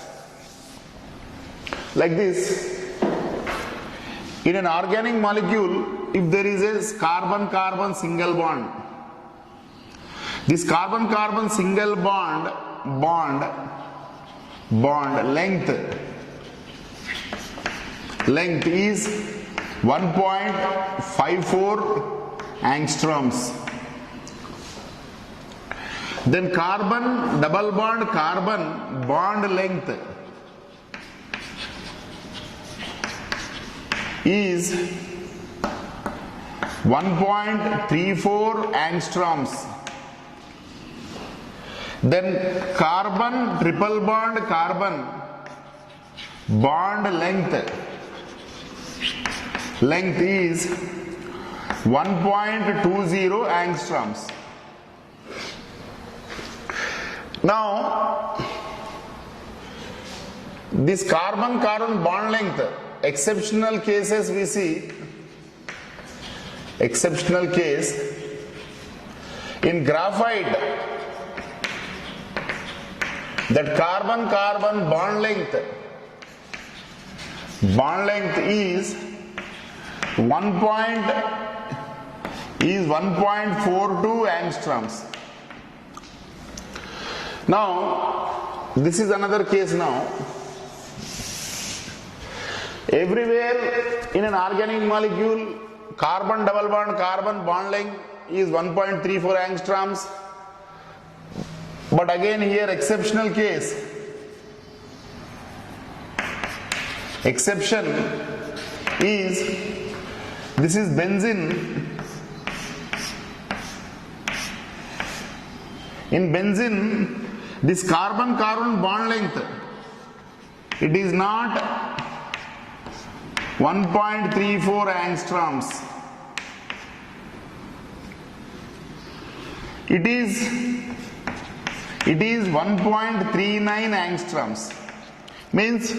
Speaker 1: Like this, in an organic molecule, if there is a carbon-carbon single bond, this carbon-carbon single bond length is 1.54 angstroms. Then carbon double bond carbon bond length is 1.34 angstroms. Then carbon triple bond carbon bond length is 1.20 angstroms. Now, this carbon-carbon bond length, exceptional cases we see, exceptional case, in graphite, that carbon-carbon bond length bond length is 1.42 angstroms. Now this is another case. Now everywhere in an organic molecule, carbon double bond carbon bond length is 1.34 angstroms, but again here exceptional case. Exception is, this is benzene. In benzene, this carbon carbon bond length, it is not 1.34 angstroms. It is 1.39 angstroms. Means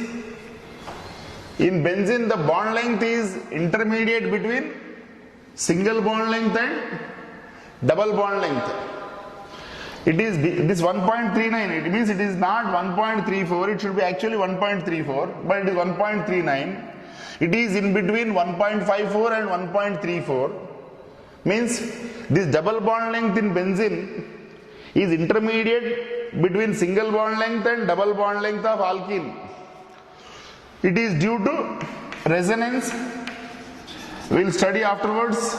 Speaker 1: in benzene the bond length is intermediate between single bond length and double bond length. It is this 1.39, it means it is not 1.34, it should be actually 1.34, but it is 1.39. It is in between 1.54 and 1.34. Means this double bond length in benzene is intermediate between single bond length and double bond length of alkene. It is due to resonance. We will study afterwards.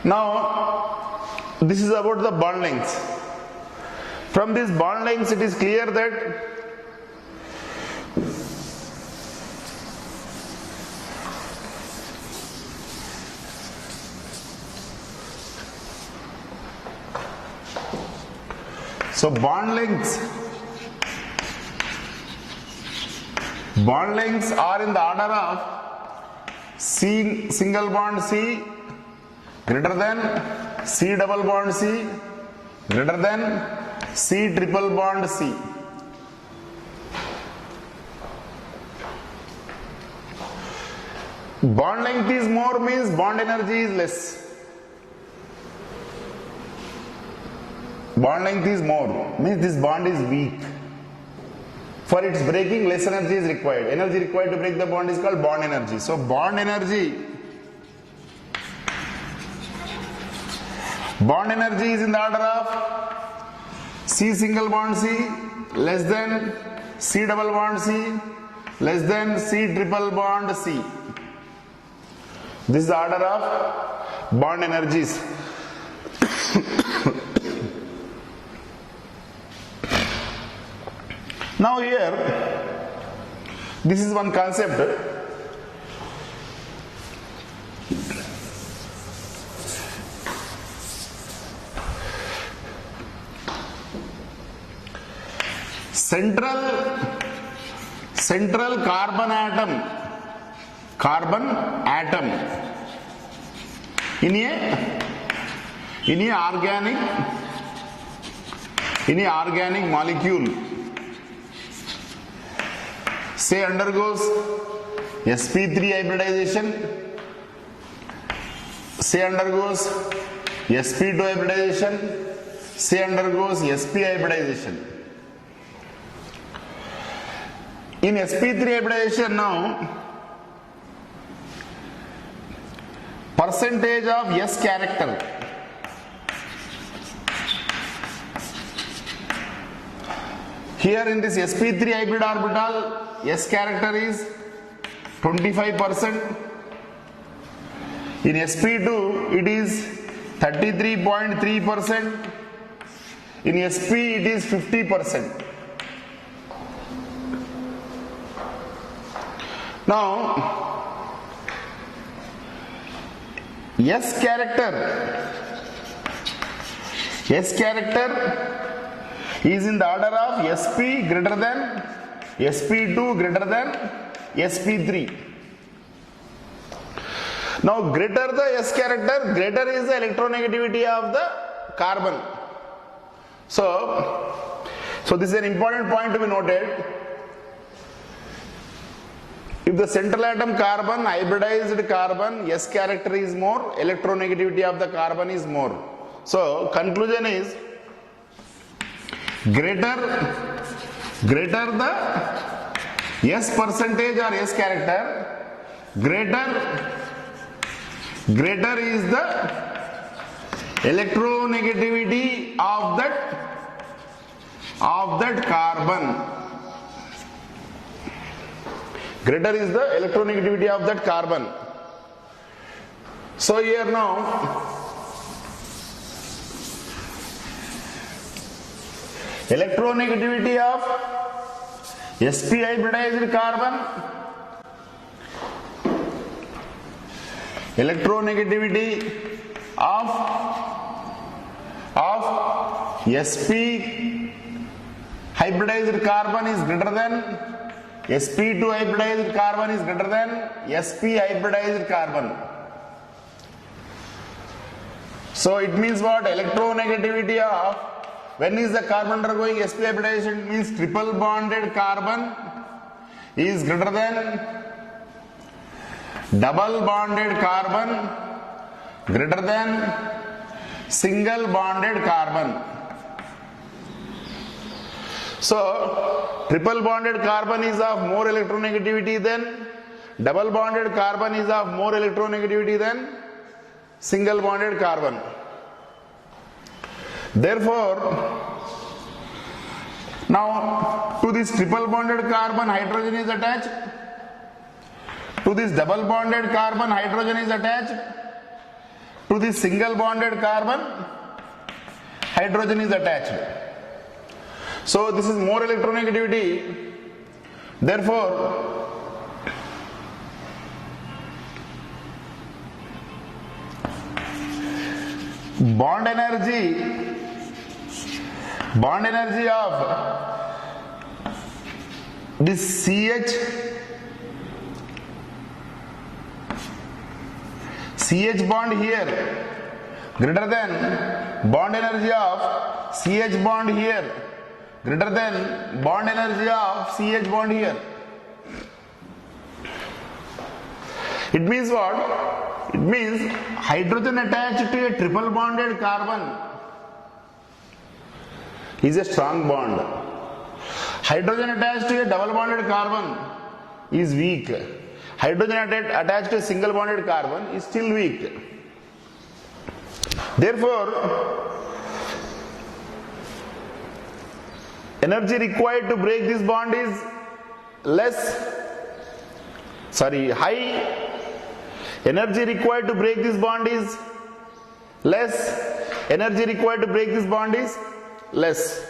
Speaker 1: Now this is about the bond lengths. From these bond lengths it is clear that bond lengths are in the order of C single bond C greater than C double bond C greater than C triple bond C. Bond length is more means bond energy is less. Bond length is more means this bond is weak. For its breaking, less energy is required. Energy required to break the bond is called bond energy. So bond energy is in the order of C single bond C less than C double bond C less than C triple bond C. This is the order of bond energies. Now here, this is one concept. Central carbon atom in a organic molecule, say undergoes sp3 hybridization, say undergoes sp2 hybridization, say undergoes sp hybridization. In sp3 hybridization now, percentage of S character here in this sp3 hybrid orbital, S character is 25%. In sp2 it is 33.3%. In sp it is 50%. Now S character is in the order of sp greater than sp2 greater than sp3. Now greater the S character, greater is the electronegativity of the carbon. So this is an important point to be noted. If the central atom carbon, hybridized carbon, S character is more, electronegativity of the carbon is more. So conclusion is greater greater the S percentage or S character, greater is the electronegativity of that carbon. Greater is the electronegativity of that carbon. So here now, electronegativity of sp hybridized carbon, electronegativity of sp hybridized carbon is greater than sp2 hybridized carbon is greater than sp hybridized carbon. So it means what? Electronegativity of, when is the carbon undergoing sp hybridization? It means triple bonded carbon is greater than double bonded carbon greater than single bonded carbon. So triple bonded carbon is of more electronegativity than double bonded carbon is of more electronegativity than single bonded carbon. Therefore, now to this triple bonded carbon hydrogen is attached, to this double bonded carbon hydrogen is attached, to this single bonded carbon hydrogen is attached. So this is more electronegativity. Therefore, bond energy of this CH bond here greater than bond energy of CH bond here greater than bond energy of CH bond here. It means what? It means hydrogen attached to a triple bonded carbon is a strong bond. Hydrogen attached to a double bonded carbon is weak. Hydrogen attached to a single bonded carbon is still weak. Therefore, energy required to break this bond is high. Energy required to break this bond is less. Energy required to break this bond is less.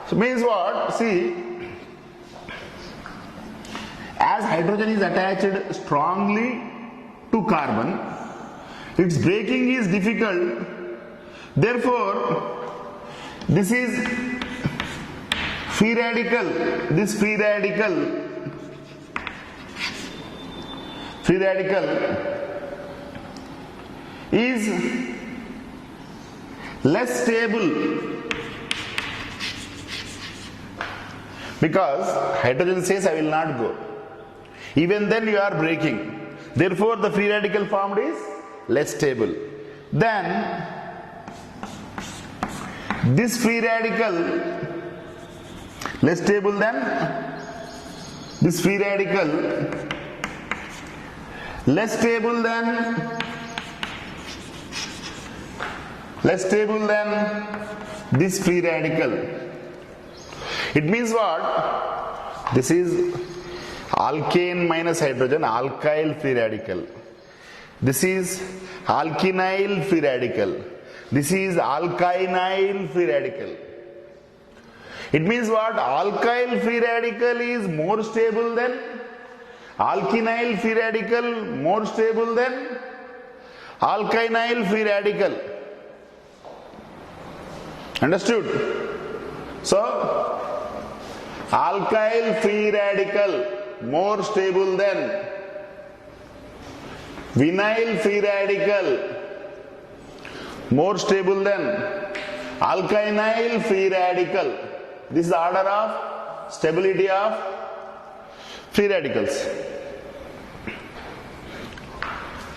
Speaker 1: So means what? See, as hydrogen is attached strongly to carbon, its breaking is difficult. Therefore, this is free radical. This free radical is less stable because hydrogen says I will not go. Even then you are breaking. Therefore the free radical formed is less stable. Then this free radical less stable than this free radical less stable than this free radical. It means what? This is alkane minus hydrogen, alkyl free radical. This is alkynyl free radical. This is alkynyl free radical. It means what? Alkyl free radical is more stable than alkynyl free radical, more stable than alkynyl free radical. Understood? So, alkyl free radical more stable than vinyl free radical, more stable than alkynyl free radical. This is the order of stability of free radicals.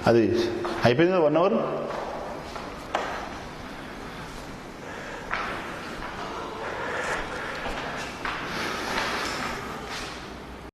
Speaker 1: అది అయిపోయింది 1 hour.